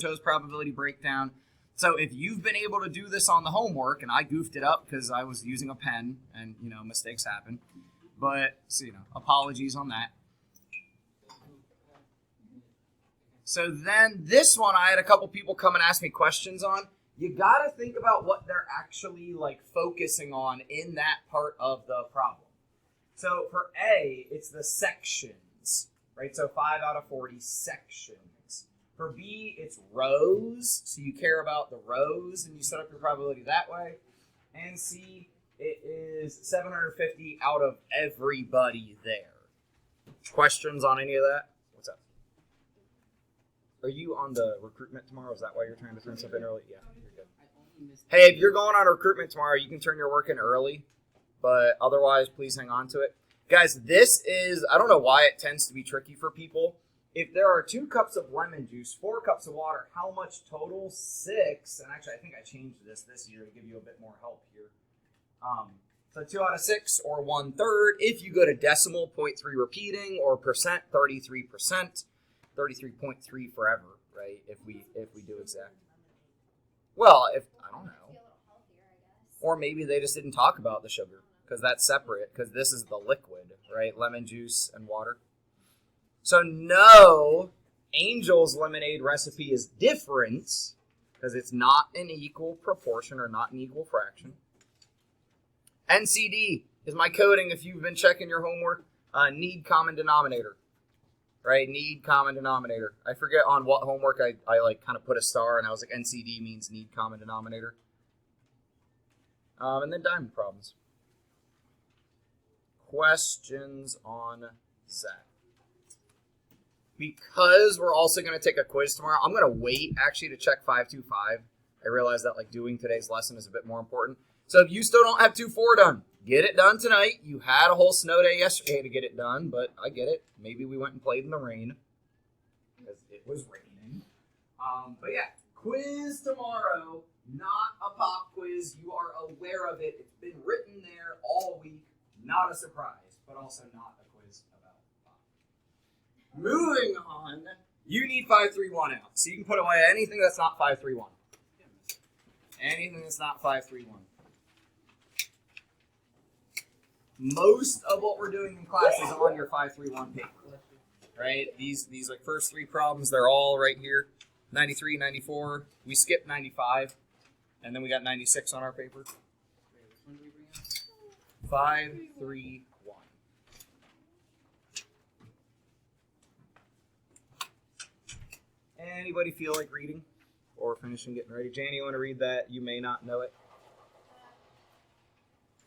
shows probability breakdown. So if you've been able to do this on the homework, and I goofed it up because I was using a pen, and mistakes happen, but so, apologies on that. So then this one, I had a couple people come and ask me questions on. You got to think about what they're actually focusing on in that part of the problem. So for A, it's the sections, right? So 5 out of 40 sections. For B, it's rows, so you care about the rows and you set up your probability that way. And C, it is 750 out of everybody there. Questions on any of that? What's up? Are you on the recruitment tomorrow? Is that why you're trying to turn stuff in early? Yeah, you're good. Hey, if you're going on recruitment tomorrow, you can turn your work in early, but otherwise, please hang on to it. Guys, this is, I don't know why it tends to be tricky for people. If there are 2 cups of lemon juice, 4 cups of water, how much total? 6. And actually, I think I changed this year to give you a bit more help here. So 2 out of 6 or 1/3. If you go to decimal, 0.3 repeating, or percent, 33%. 33.3 forever, right? If we do exact. Well, I don't know. Or maybe they just didn't talk about the sugar because that's separate because this is the liquid, right? Lemon juice and water. So no, Angel's lemonade recipe is different because it's not an equal proportion or not an equal fraction. NCD is my coding if you've been checking your homework. Need common denominator, right? Need common denominator. I forget on what homework I kind of put a star and I was like NCD means need common denominator. And then diamond problems. Questions on that? Because we're also going to take a quiz tomorrow, I'm going to wait actually to check 525. I realize that doing today's lesson is a bit more important. So if you still don't have 2-4 done, get it done tonight. You had a whole snow day yesterday to get it done, but I get it. Maybe we went and played in the rain because it was raining. But yeah, quiz tomorrow, not a pop quiz. You are aware of it. It's been written there all week. Not a surprise, but also not a quiz about pop. Moving on, you need 531 out. So you can put away anything that's not 531. Anything that's not 531. Most of what we're doing in class is on your 531 paper, right? These first 3 problems, they're all right here. 93, 94. We skipped 95, and then we got 96 on our paper. 531. Anybody feel like reading or finishing getting ready? Janie, you want to read that? You may not know it.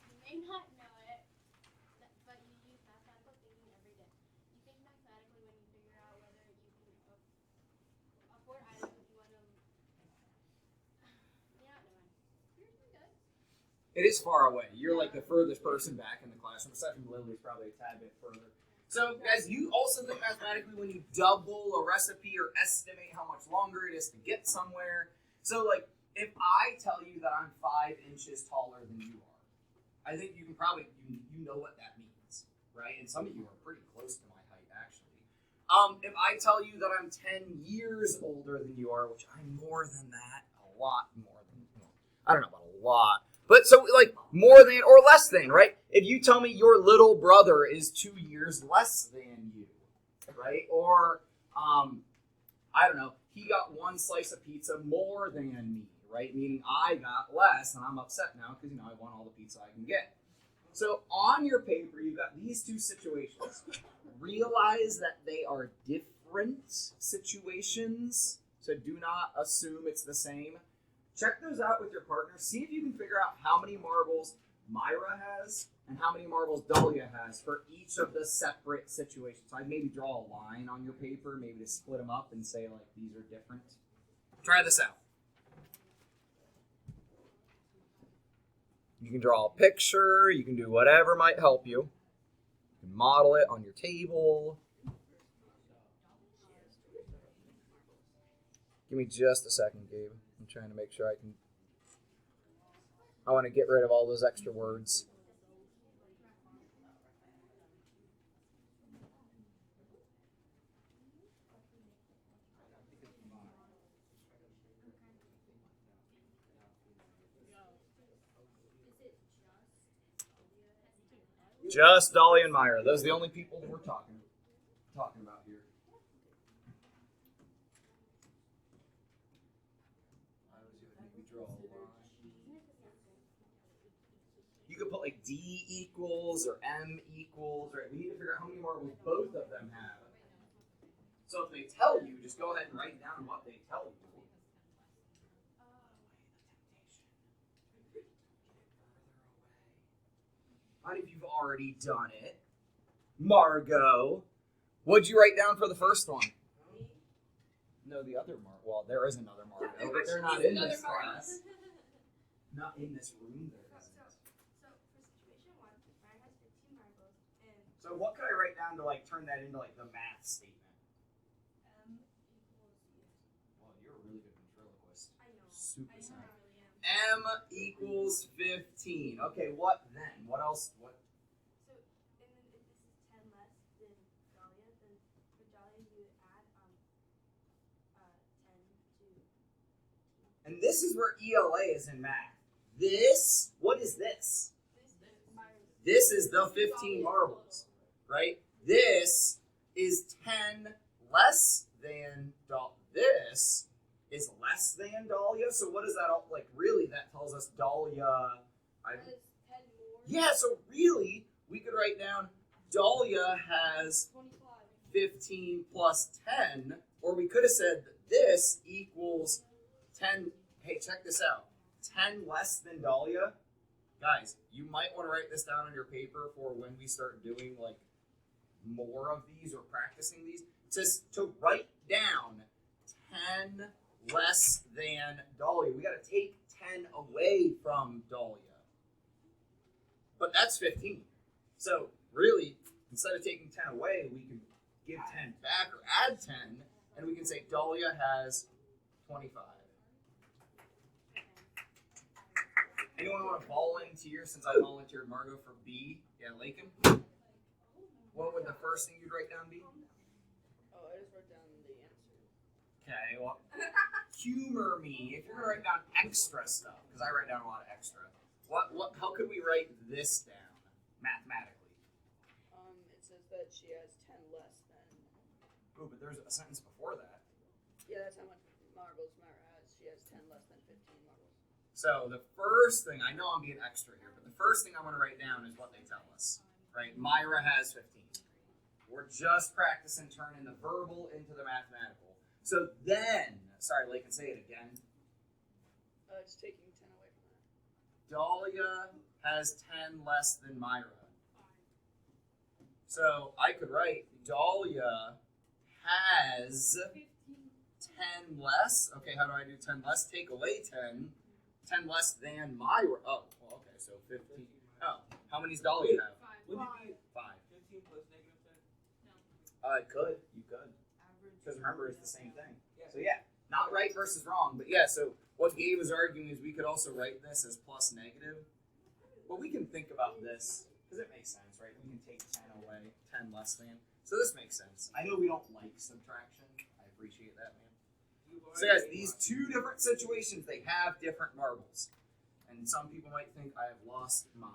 You may not know it, but you use mathematical thinking every day. You think mathematically when you figure out whether you can afford items if you want them. You're not knowing. You're good. It is far away. You're like the furthest person back in the classroom. Aside from Lily's probably a tad bit further. So, guys, you also think mathematically when you double a recipe or estimate how much longer it is to get somewhere. So, if I tell you that I'm 5 inches taller than you are, I think you can probably, you know what that means, right? And some of you are pretty close to my height, actually. If I tell you that I'm 10 years older than you are, which I'm more than that, a lot more than, I don't know about a lot. But so, more than or less than, right? If you tell me your little brother is 2 years less than you, right? Or, I don't know, he got 1 slice of pizza more than me, right? Meaning I got less, and I'm upset now because, I want all the pizza I can get. So on your paper, you've got these 2 situations. Realize that they are different situations, so do not assume it's the same. Check those out with your partner. See if you can figure out how many marbles Myra has and how many marbles Dahlia has for each of the separate situations. So I'd maybe draw a line on your paper, maybe to split them up and say, these are different. Try this out. You can draw a picture. You can do whatever might help you. You can model it on your table. Give me just a second, Gabe. I'm trying to make sure I want to get rid of all those extra words. Just Dolly and Myra. Those are the only people that we're talking about here. You could put like D equals or M equals, right? We need to figure out how many marbles both of them have. So if they tell you, just go ahead and write down what they tell you. What if you've already done it? Margot. What'd you write down for the first one? No, the other Margot. Well, there is another Margot, but they're not in this class. Not in this room. There isn't. So for situation 1, Ryan has 15 marbles, and So what could I write down to like turn that into like the math statement? M equals. Well, you're a really good ventriloquist. I know. Super I smart. really am. M equals 15. Okay, what then? What else? What? So, and then if this is 10 less than Dahlia, then for Dahlia you would add 10 to. And this is where ELA is in math. This, what is this? This is the 15 marbles, right? This is 10 less than this is less than Dahlia. So what is that all like? Really, that tells us Dahlia. That is 10 more. Yeah, so really, we could write down Dahlia has 25. 15 plus 10, or we could have said that this equals 10. Hey, check this out. 10 less than Dahlia. Guys, you might want to write this down on your paper for when we start doing like more of these or practicing these. It says to write down 10 less than Dahlia. We got to take 10 away from Dahlia. But that's 15. So really, instead of taking 10 away, we can give 10 back or add 10, and we can say Dahlia has 25. Anyone want to volunteer, since I volunteered Margot for B? Yeah, Lakin? What would the first thing you'd write down be? Oh, I just wrote down the answer. Okay, well, humor me. If you're going to write down extra stuff, because I write down a lot of extra, how could we write this down mathematically? It says that she has 10 less than. Oh, but there's a sentence before that. Yeah, that's how much marbles Myra has. She has 10 less than 15 marbles. So the first thing, I know I'm being extra here, but the first thing I want to write down is what they tell us, right? Myra has 15. We're just practicing turning the verbal into the mathematical. So then, sorry, Lakin, say it again. It's taking 10 away from that. Dahlia has 10 less than Myra. So I could write Dahlia has 10 less. Okay, how do I do 10 less? Take away 10. 10 less than Myra. Oh, well, okay, so 15. Oh, how many does Dahlia have? 5. 5. 15 plus negative 10? It could. You could. Because remember, it's the same thing. So yeah, not right versus wrong. But yeah, so what Gabe was arguing is we could also write this as plus negative. But we can think about this, because it makes sense, right? We can take 10 away, 10 less than. So this makes sense. I know we don't like subtraction. I appreciate that, man. So guys, these two different situations, they have different marbles. And some people might think I have lost mine.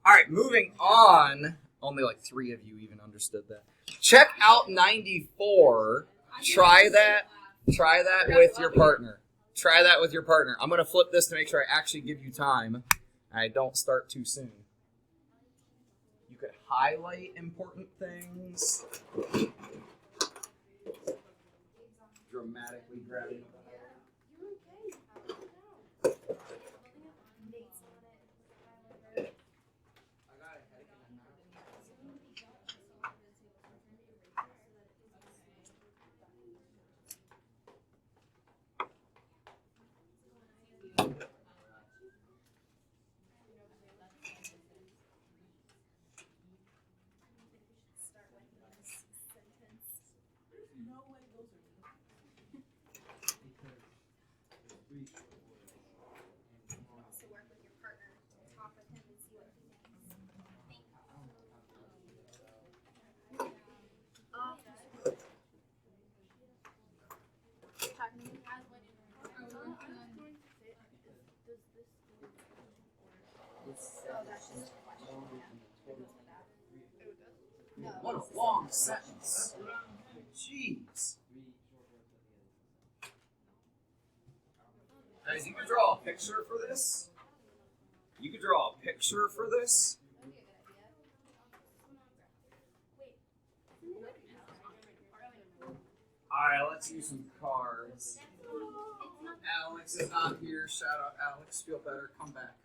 All right, moving on. Only like 3 of you even understood that. Check out 94. Try that with your partner. Try that with your partner. I'm going to flip this to make sure I actually give you time. I don't start too soon. You could highlight important things. Dramatically grabbing up. You're okay. Dates on it. I got a headache in the Also work with your partner. Talk with him and see what he thinks. Talking to you guys when Oh, that's just a question. What a long sentence. Jeez. Guys, you can draw a picture for this. You could draw a picture for this. Alright, let's use some cards. Alex is not here. Shout out Alex. Feel better. Come back.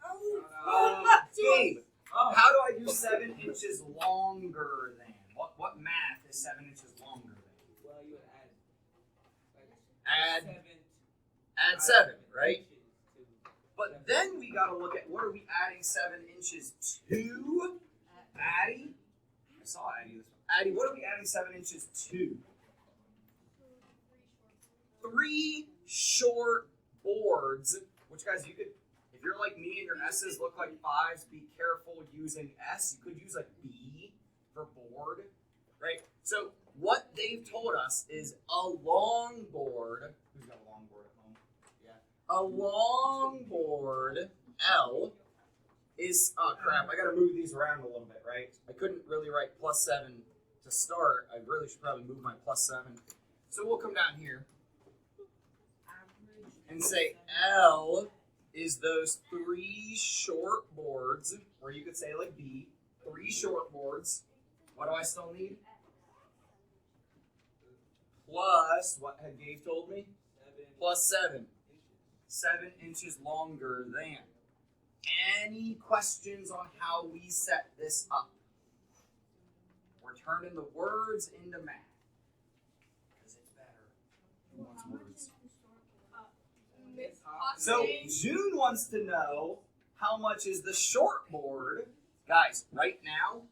Gabe, how do I do 7 inches longer than? What math is 7 inches longer than? Well, you would Add add 7, right? inches to- But then we gotta look at what are we adding 7 inches to? Addie? I saw Addie this one. Addie, what are we adding 7 inches to? 3 short boards, which guys, you could, if you're like me and your S's look like 5s, be careful using S. You could use like B for board, right? So what they've told us is a long board. Who's got a long board at home? Yeah. A long board, L, is, oh crap, I gotta move these around a little bit, right? I couldn't really write +7 to start. I really should probably move my +7. So we'll come down here and say L is those 3 short boards, or you could say like B, 3 short boards. What do I still need? Plus, what had Gabe told me? +7. 7 inches longer than. Any questions on how we set this up? We're turning the words into math. Because it's better. Who wants words? So June wants to know how much is the short board. Guys, right now,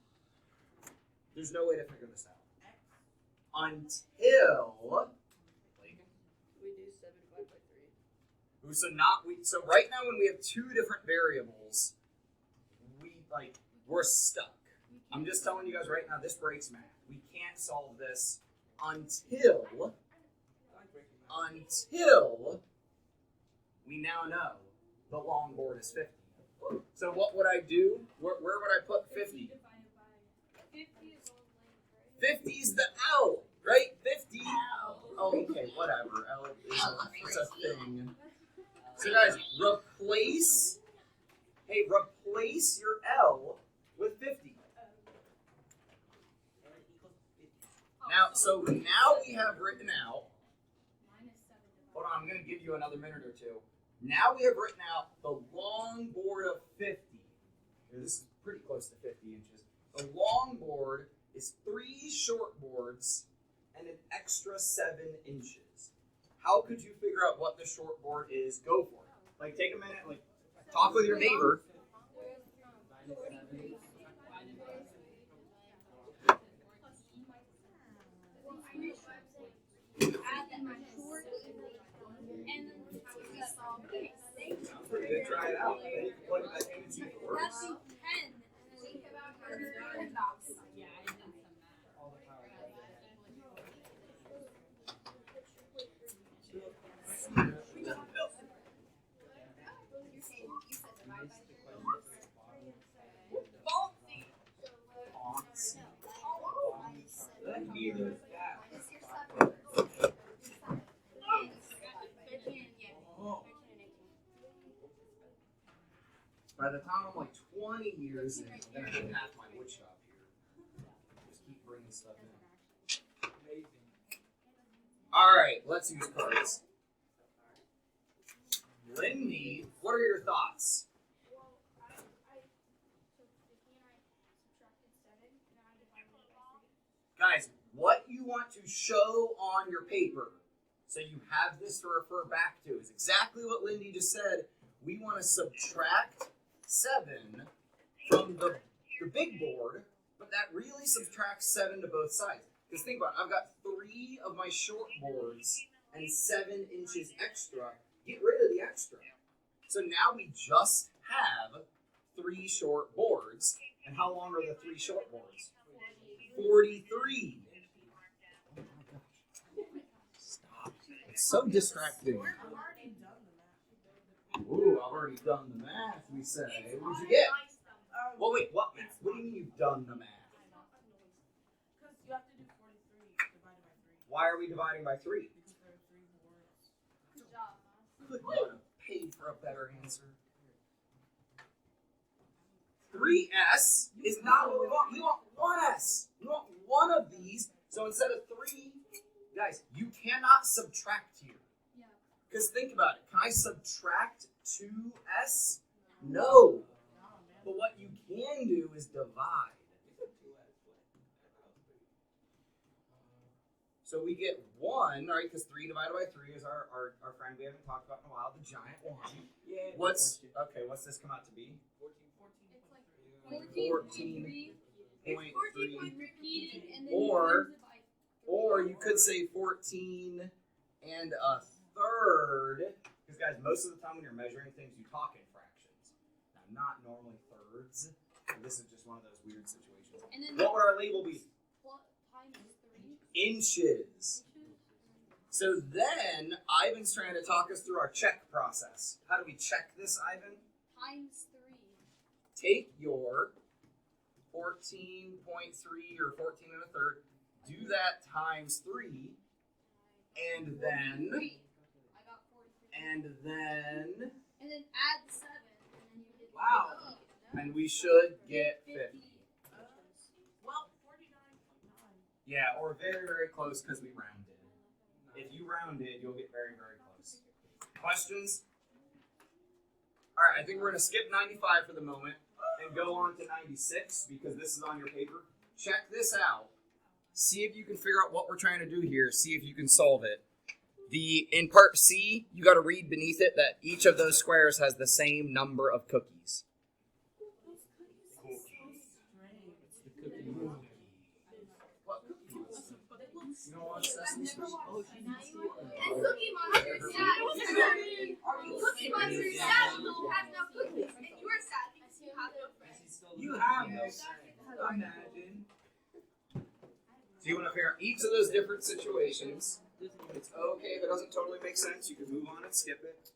there's no way to figure this out. Until We do 7 divided by 3. so right now when we have 2 different variables, we're stuck. I'm just telling you guys right now, this breaks math. We can't solve this until we now know the long board is 50. So what would I do? Where would I put 50? 50 is the L, right? 50. Oh, okay, whatever. L is a thing. So guys, replace your L with 50. Now we have written out. Hold on, I'm going to give you another minute or two. Now we have written out the long board of 50. This is pretty close to 50 inches. The long board is 3 short boards and an extra 7 inches. How could you figure out what the short board is? Go for it. Like, take a minute, like, talk with your neighbor. Sounds pretty good. Try it out. Then you can plug it back in and see if it works. By the time I'm like 20 years in, I'm going to have half my wood shop here. Just keep bringing stuff in. Amazing. All right, let's use cards. Lindy, what are your thoughts? Guys, what you want to show on your paper, so you have this to refer back to, is exactly what Lindy just said. We want to subtract 7 from the big board, but that really subtracts 7 to both sides. Because think about it, I've got 3 of my short boards and 7 inches extra. Get rid of the extra. So now we just have 3 short boards. And how long are the 3 short boards? 43. Oh my gosh. Stop. It's so distracting. Ooh, I've already done the math, we say. What did you get? Well, wait, what math? What do you mean you've done the math? Why are we dividing by 3? Good job, Moss. Could not have paid for a better answer. 3s is not what we want. We want 1s. We want one of these. So instead of 3, guys, you cannot subtract here. Yeah. Because think about it. Can I subtract 2s? No. But what you can do is divide. So we get 1, right? Because 3 divided by 3 is our friend we haven't talked about in a while, the giant 1. Yeah. What's this come out to be? It's like 14.3. It's 14 repeated, and then Or- you times it by 3. Or you could say 14 and a third. Because guys, most of the time when you're measuring things, you talk in fractions. Now, not normally thirds. And this is just one of those weird situations. And then What would our label be? times 3. Inches. So then, Ivan's trying to talk us through our check process. How do we check this, Ivan? Times 3. Take your 14.3 or 14 and a third, do that times 3, and then, 3. I got 43. and then, And then add 7, and then you get Wow. 50. and we should get 50. Well, 49.9. Yeah, or very, very close because we rounded. If you rounded, you'll get very, very close. Questions? All right, I think we're going to skip 95 for the moment and go on to 96 because this is on your paper. Check this out. See if you can figure out what we're trying to do here. See if you can solve it. In part C, you got to read beneath it that each of those squares has the same number of cookies. What cookies? You know what Sesame Street? And Cookie Monster is sad. Cookie Monster is sad because you have no cookies. And you are sad because you have no friends. You have no imagine. So you want to figure out each of those different situations. It's okay if it doesn't totally make sense. You can move on and skip it.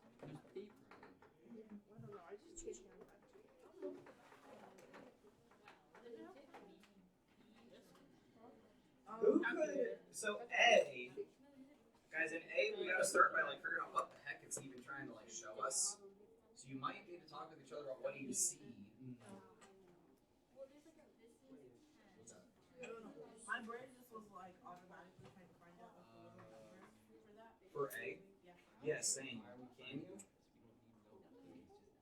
Who could? So A, guys, in A we gotta start by like figuring out what the heck it's even trying to like show us. So you might need to talk with each other about what do you see. My brain just was like automatically trying to find out what the little numbers for that. For A, Yeah. yeah, same. Can you?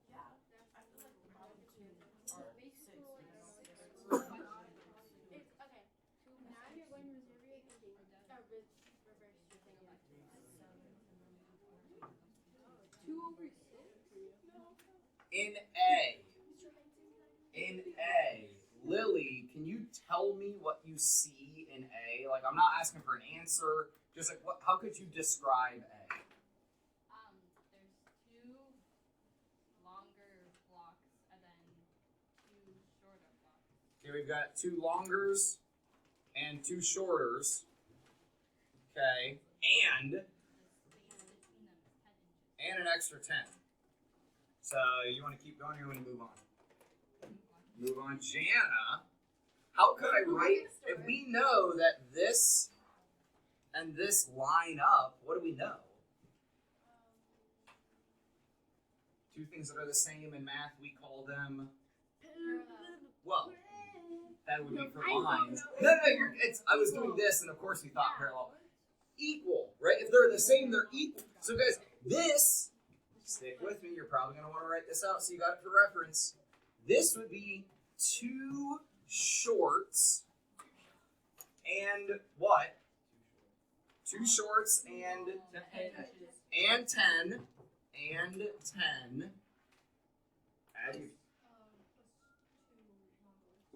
Yeah. I feel like the bottom two are 6. It's okay. So now you're going to reserve your thing. Reverse your thing about 2 over 6. In A, Lily, can you tell me what you see in A? Like, I'm not asking for an answer. Just like, how could you describe A? There's 2 longer blocks and then 2 shorter blocks. Okay, we've got 2 longers and 2 shorters. Okay, and The space between them is 10 inches. an extra 10. So you want to keep going or you want to move on? Move on. Jana, how could I write, if we know that this and this line up, what do we know? 2 things that are the same in math, we call them, well, that would be for lines. No, I was doing this and of course we thought parallel. Equal, right? If they're the same, they're equal. So guys, this, stick with me, you're probably going to want to write this out so you got it for reference. This would be 2 shorts and what? 2 shorts and 10 Add you.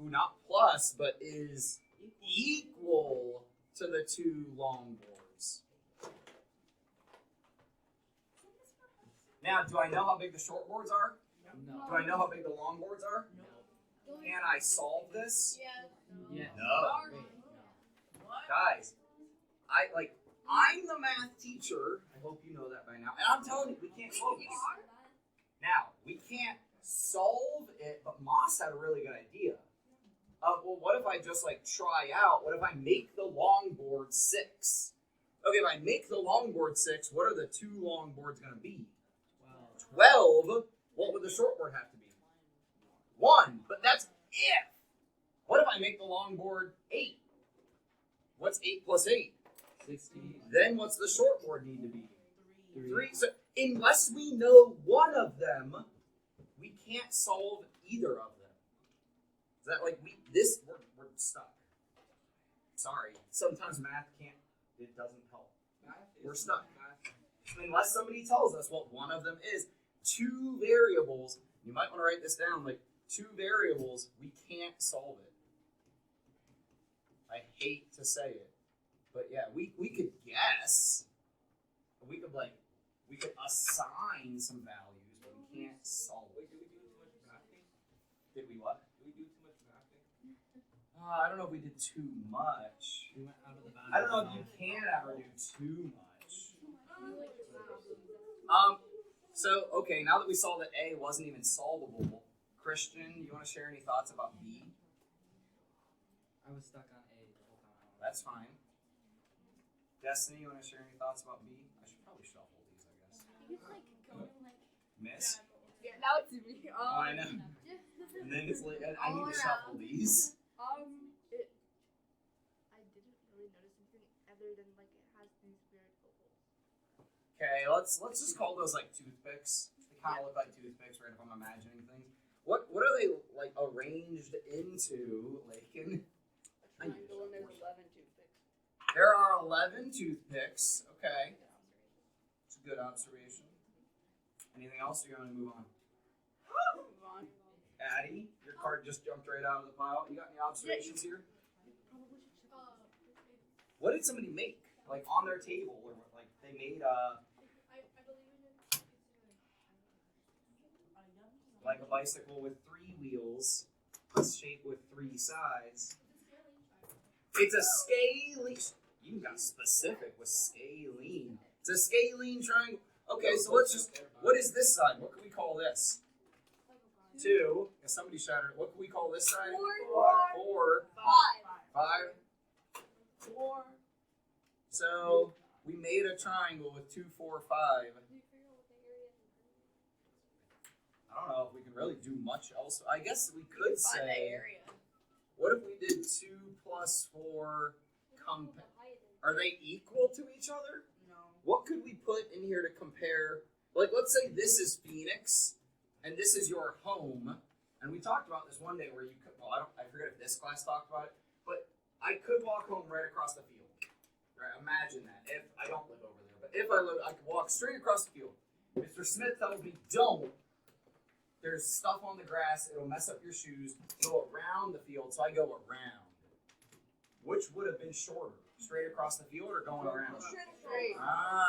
Ooh, not plus, but is equal to the 2 long boards. Now, do I know how big the short boards are? No. Do I know how big the long boards are? Can I solve this? Yeah. No. Guys, I'm the math teacher. I hope you know that by now. And I'm telling you, we can't solve this. Now, we can't solve it, but Moss had a really good idea. Well, what if I just try out? What if I make the long board 6 Okay, if I make the long board 6, what are the two long boards going to be? 12. 12. What would the short board have to be? 1. But that's if. What if I make the long board 8? What's 8 plus 8? 16. Then what's the short board need to be? 3. So unless we know one of them, we can't solve either of them. Is that like we're stuck? Sorry. Sometimes math it doesn't help. We're stuck. Unless somebody tells us what one of them is, 2 variables. You might want to write this down. Like 2 variables, we can't solve it. I hate to say it, but yeah, we could guess. We could assign some values, but we can't solve it. Wait, did we do too much mathing? Did we what? Did we do too much mathing? I don't know if we did too much. We went out of the bounds. I don't know if you can ever do too much. So okay, now that we saw that A wasn't even solvable, Christian, you want to share any thoughts about B? I was stuck on A the whole time. That's fine. Destiny, you want to share any thoughts about B? I should probably shuffle these, I guess. You like go like. Miss? Yeah, now it's me. Oh, I know. And then it's like I need to shuffle these. I didn't really notice anything other than like it has these weird ovals. Okay, let's just call those like toothpicks. They kind of look like toothpicks, right? If I'm imagining things. What are they like arranged into? Like in A triangle and there's 11 toothpicks. there are 11 toothpicks. Okay, it's a good observation. Anything else? Or you want to move on? Move on. Addie, your card just jumped right out of the pile. You got any observations here? What did somebody make? Like on their table, or like they made like a bicycle with 3 wheels, a shape with 3 sides. It's a scalene. You got specific with scalene. It's a scalene triangle. Okay, so let's just. What is this side? What can we call this? 2. If somebody shouted, what can we call this side? 4. 5. 4. So we made a triangle with 2, 4, 5. I don't know if we can really do much else. I guess we could Find the say, area. what if we did 2 plus 4? Are they equal to each other? No. What could we put in here to compare? Like, let's say this is Phoenix, and this is your home. And we talked about this one day where you could, well, I forget if this class talked about it, but I could walk home right across the field. Right? Imagine that. If I don't live over there, but if I lived, I could walk straight across the field. Mr. Smith tells me, don't. There's stuff on the grass. It'll mess up your shoes. Go around the field, so I go around. Which would have been shorter? Straight across the field or going around? Straight.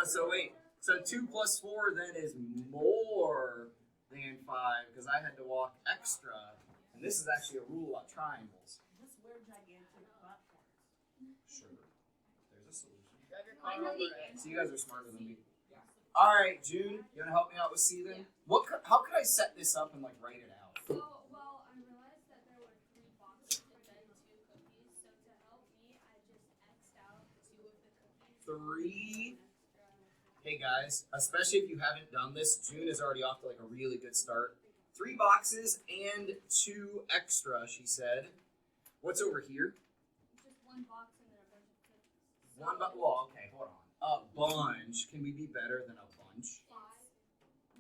So wait. So 2 plus 4 then is more than 5 because I had to walk extra. And this is actually a rule of triangles. Just wear gigantic platforms. Sure. There's a solution. Drive your car over it. So you guys are smarter than me. All right, June, you want to help me out with C then? How could I set this up and like write it out? So, well, I realized that there were 3 boxes and then 2 cookies. So to help me, I just X'd out 2 of the cookies. 3. Hey guys, especially if you haven't done this, June is already off to like a really good start. 3 boxes and 2 extra, she said. What's over here? Just 1 box and then a bunch of cookies. Well, okay, hold on. A bunch. Can we be better than a bunch? 5.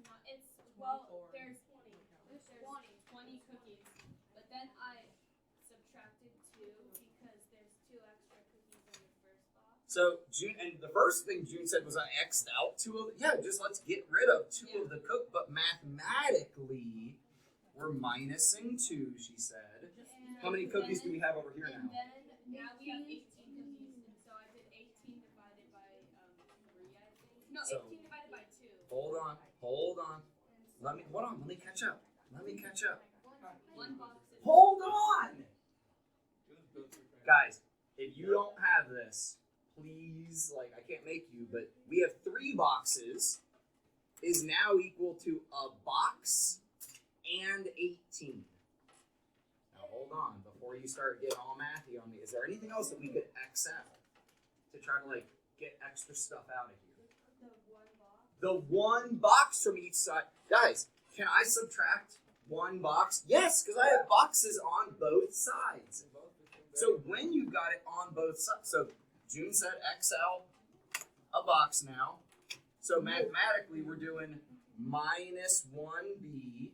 No, it's, well, there's 20 cookies. But then I subtracted 2 because there's 2 extra cookies in the first box. So June, and the first thing June said was I X'd out 2 of the, just let's get rid of 2 of the cook, but mathematically we're minusing 2, she said. How many cookies do we have over here And now? then now we have 18 cookies. And so I did 18 divided by 3, I think. No, So- 18 divided by 2. Hold on. Let me catch up. 1 box is Hold on! Guys, if you don't have this, please, like, I can't make you, but we have 3 boxes is now equal to a box and 18. Now, hold on. Before you start getting all mathy on me, is there anything else that we could X out to try to, like, get extra stuff out of here? The one box. The one box from each side. Guys, can I subtract one box? Yes, because I have boxes on both sides. So when you've got it on both sides, so June said XL, a box now. So mathematically, we're doing minus 1b,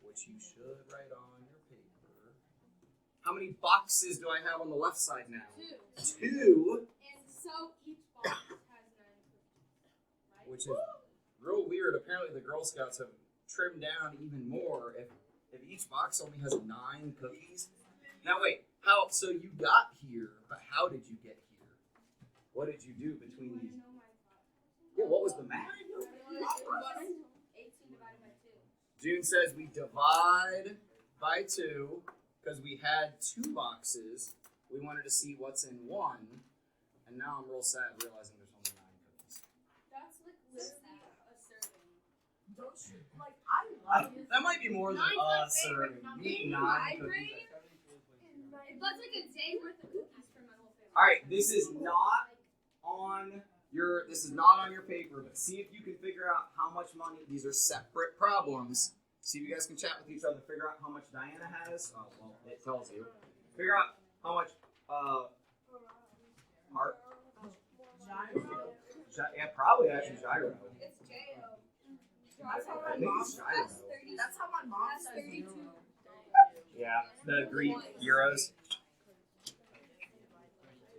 which you should write on your paper. How many boxes do I have on the left side now? 2. 2, And so each box has 9 cookies, right? which is real weird. Apparently, the Girl Scouts have trimmed down even more if each box only has 9 cookies. Now wait, how? So you got here, but how did you get here? What did you do between these? Yeah, what was the math? 18 divided by 2. June says we divide by 2 because we had 2 boxes. We wanted to see what's in one, and now I'm real sad realizing there's only 9 cookies. That's like literally a serving. Don't you like? I love it. That might be more than Nine's my us, or favorite number. eat In 9 my cookies. grade, that's like a day worth of cookies for my whole family. All right, this is not on your paper, but see if you can figure out how much money. These are separate problems. See if you guys can chat with each other. Figure out how much Diana has. Oh, well, it tells you. Figure out how much Mark. Gyro. Yeah, probably actually gyro. It's J-O. That's how I my think mom. it's gyro. That's how my mom That's says 32. gyro. Yeah, the Greek euros.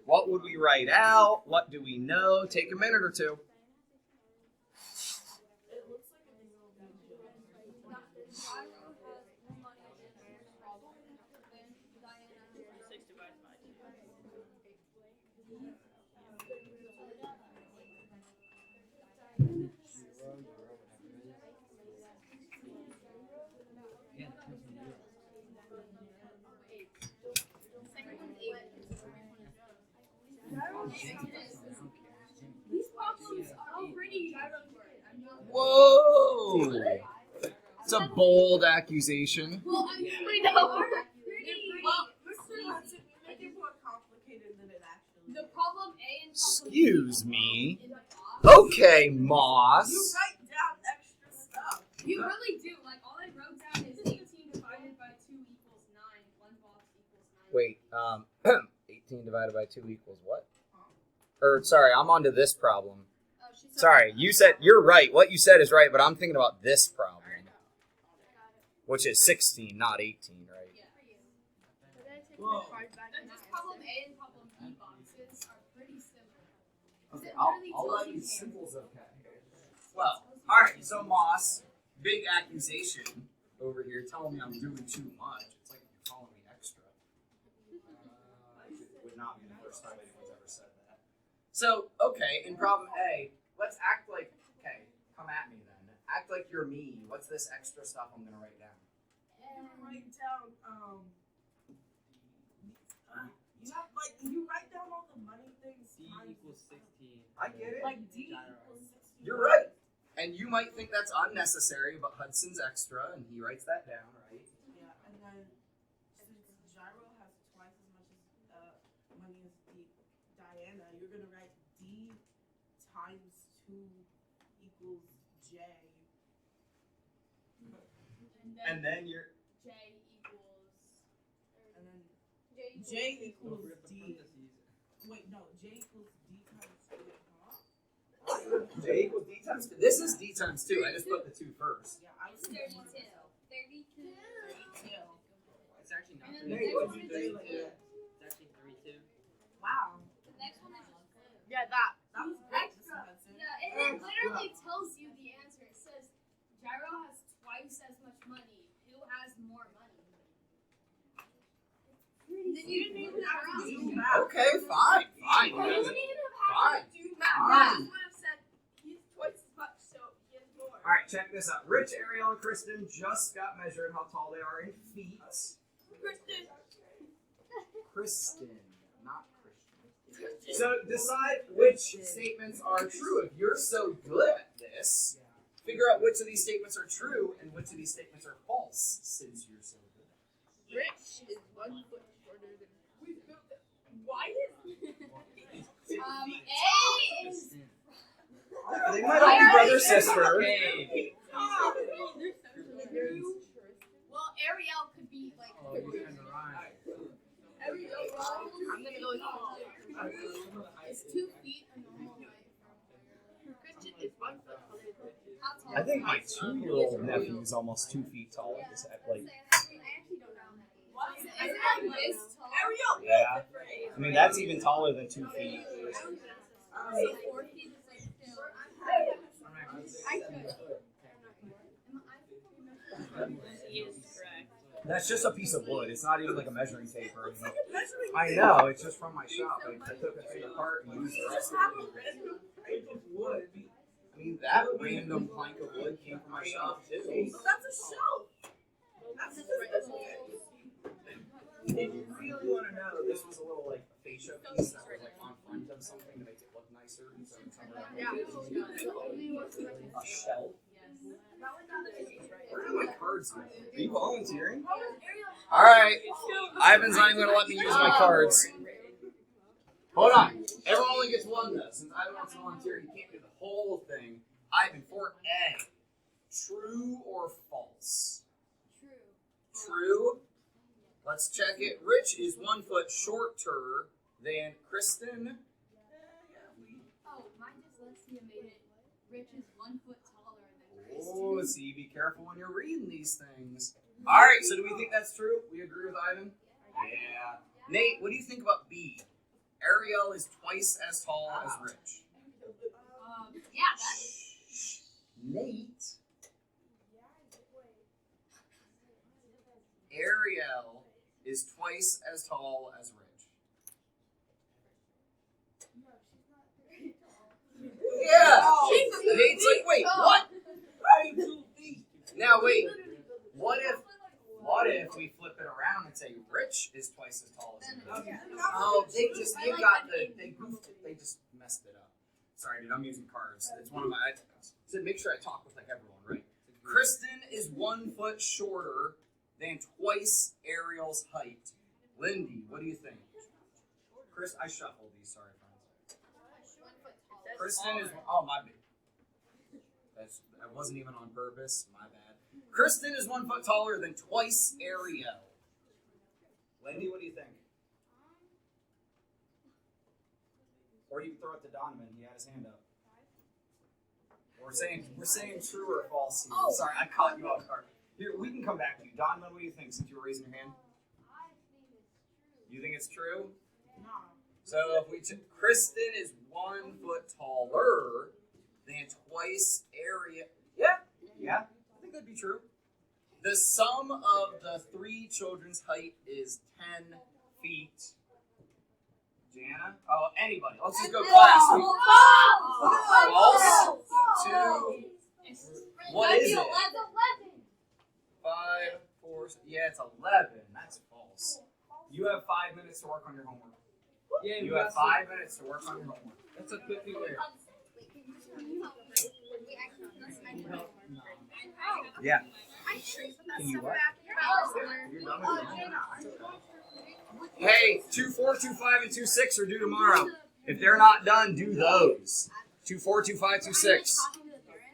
What would we write out? What do we know? Take a minute or two. It looks like a real good Gyro has more money in this problem than Diana has. 6 divided by 2. Yeah, the person knew it. Second one's 8. These problems are pretty gyro-worthy. Whoa! It's a bold accusation. Well, I mean, We they know. are pretty. Well, Mr. Hudson, you make it more complicated than it actually The is. problem A and problem Excuse B me. in the box. Okay, Moss. You write down extra stuff. You really do. Like, all I wrote down is 18 divided by 2 equals 9. One box equals 9. Wait, 18 divided by 2 equals what? Or, sorry, I'm onto this problem. Oh, she said Sorry, you're right. What you said is right, but I'm thinking about this problem, which is 16, not 18, right? Yeah. For you. Whoa. This problem A and problem B boxes are pretty similar. Okay, It I'll literally let tells you you simples okay. Well, alright, so Moss, big accusation over here telling me I'm doing too much. It's like you're calling me extra. It would not be the first time anyone's ever said that. So, okay, in problem A, let's act like, okay, come at me then. Act like you're me. What's this extra stuff I'm going to write down? You write down, you write down all the money things. D times- equals 16. I get it. Like D Gyro. equals 16. You're right. And you might think that's unnecessary, but Hudson's extra, and he writes that down, right? Yeah, and then since Gyro has twice as much as money as Diana, you're gonna write D times 2 equals J. And then you're J equals. And then J equals. J Don't equals forget the D. parentheses. Wait, no, J equals D times 2, huh? J equals D times 2. This is D times 2. I just put the 2 first. Yeah, I was It's 32. 32. It's actually not And then 32. the next What'd one you is say like that? It's actually 32. Wow. The next one is just blue. Yeah, that. That was great, Mr. Extra. Hudson. Yeah, and it literally tells you the answer. It says Gyro has twice as much money. Who has more money? And then you didn't even have to do math. Okay, fine. Fine. You wouldn't even have Fine. to do math. Fine. You would have said he's twice as much, so he has more. All right, check this out. Rich, Ariel, and Kristen just got measured how tall they are in feet. Kristen. Kristen, not Christian. So decide which statements are true. If you're so good at this, figure out which of these statements are true and which of these statements are false, since you're so good. Rich is 1 foot shorter than. Why is A is. They might all be brother sister. Okay. Well, Ariel could be like. Oh, you're trying to rhyme. I'm gonna go with It's 2 feet a normal height. Christian is 1 foot taller than Richard. How tall I think is my Ariel? 2-year-old nephew is almost 2 feet tall. Like, I actually don't know. Is it like this tall? yeah. I mean, that's even taller than 2 feet. So 4 feet is like still. I could. He is correct. That's just a piece of wood. It's not even like a measuring tape or anything. I know. It's just from my shop. I took it apart and used the rest of it. I mean, that random plank of wood came from my shop too. That's a shelf. That's just If you really want to know, this was a little like fascia piece that was like on front of something to make it look nicer. And so it's a shelf. Where are my cards? Are you volunteering? All right. Ivan's not even going to let me use my cards. Hold on. Everyone only gets one though. Since Ivan wants to volunteer, he can't do the whole thing. Ivan, for A, true or false? True. Let's check it. Rich is 1 foot shorter than Kristen. Oh, my dyslexia made it. Rich is 1 foot taller than Oh, Kristen. see, be careful when you're reading these things. All right, so do we think that's true? We agree with Ivan? Yeah. Nate, what do you think about B? Ariel is twice as tall as Rich. Yeah, that is. Nate. Ariel is twice as tall as Rich. Yeah. Nate's like, wait, what? Now wait. What if we flip it around and say Rich is twice as tall as Rich? Oh, they goofed it. They just messed it up. Sorry, dude, I'm using cards. It's one of my. So make sure I talk with like everyone, right? Kristen is 1 foot shorter than twice Ariel's height. Lindy, what do you think? Chris, I shuffled these. Sorry, friends. Kristen is. Oh, my bad. That wasn't even on purpose. My bad. Kristen is 1 foot taller than twice Ariel. Lindy, what do you think? Or you can throw it to Donovan. He had his hand up. We're saying true or false here. Oh. Sorry, I caught you off guard. Here, we can come back to you. Donovan, what do you think since you were raising your hand? You think it's true? So if we took Kristen is 1 foot taller than twice Ariel. Yeah, I think that'd be true. The sum of the 3 children's height is 10 feet. Jana? Oh, anybody. Let's just go class. False. 2. What is it? 5, 4. Yeah, it's 11. That's false. You have 5 minutes to work on your homework. Yeah, You have 5 minutes to work on your homework. That's a quick way. Yeah. Can you what? You're done with it. Hey, 2, 4, 2, 5, and 2, 6 are due tomorrow. If they're not done, do those. 2, 4, 2, 5, 2, 6.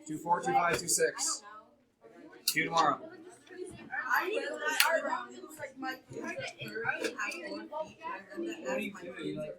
2, 4, 2, 5, 2, 6. Due tomorrow. I need to like my kids have 4 feet. What do you do? You like?